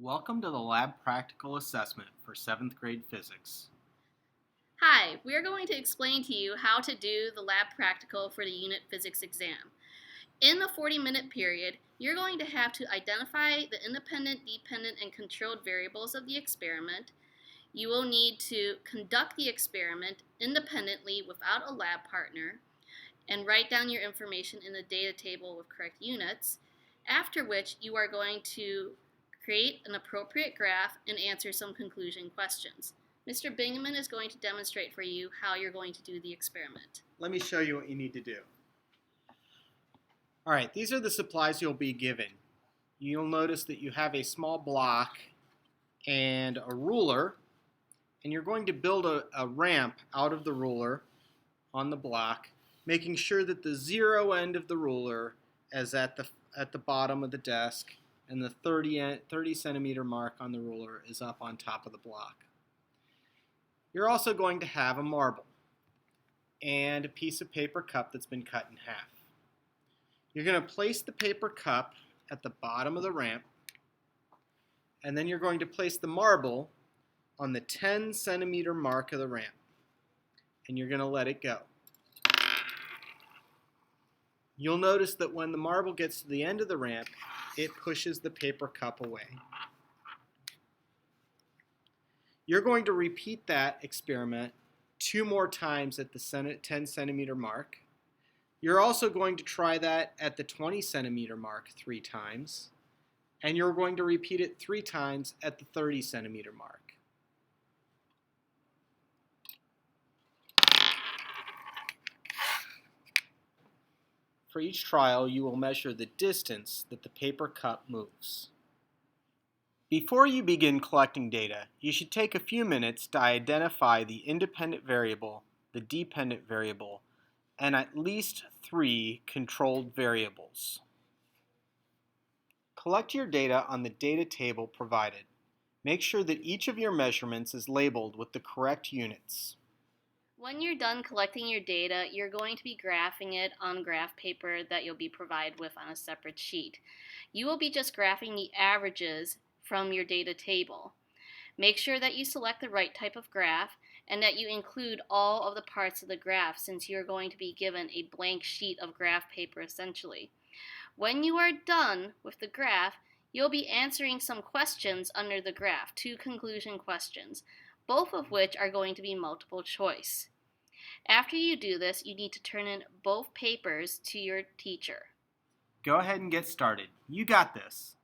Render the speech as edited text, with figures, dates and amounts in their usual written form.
Welcome to the Lab Practical Assessment for 7th grade physics. Hi, we are going to explain to you how to do the lab practical for the unit physics exam. In the 40-minute period, you're going to have to identify the independent, dependent, and controlled variables of the experiment. You will need to conduct the experiment independently without a lab partner and write down your information in the data table with correct units, after which you are going to create an appropriate graph and answer some conclusion questions. Mr. Bingaman is going to demonstrate for you how you're going to do the experiment. Let me show you what you need to do. All right, these are the supplies you'll be given. You'll notice that you have a small block and a ruler, and you're going to build a ramp out of the ruler on the block, making sure that the 0 end of the ruler is at the bottom of the desk, and the 30 centimeter mark on the ruler is up on top of the block. You're also going to have a marble and a piece of paper cup that's been cut in half. You're going to place the paper cup at the bottom of the ramp, and then you're going to place the marble on the 10 centimeter mark of the ramp, and you're going to let it go. You'll notice that when the marble gets to the end of the ramp, it pushes the paper cup away. You're going to repeat that experiment 2 more times at the 10 centimeter mark. You're also going to try that at the 20 centimeter mark 3 times, and you're going to repeat it 3 times at the 30 centimeter mark. For each trial, you will measure the distance that the paper cup moves. Before you begin collecting data, you should take a few minutes to identify the independent variable, the dependent variable, and at least 3 controlled variables. Collect your data on the data table provided. Make sure that each of your measurements is labeled with the correct units. When you're done collecting your data, you're going to be graphing it on graph paper that you'll be provided with on a separate sheet. You will be just graphing the averages from your data table. Make sure that you select the right type of graph and that you include all of the parts of the graph, since you're going to be given a blank sheet of graph paper essentially. When you are done with the graph, you'll be answering some questions under the graph, 2 conclusion questions, both of which are going to be multiple choice. After you do this, you need to turn in both papers to your teacher. Go ahead and get started. You got this.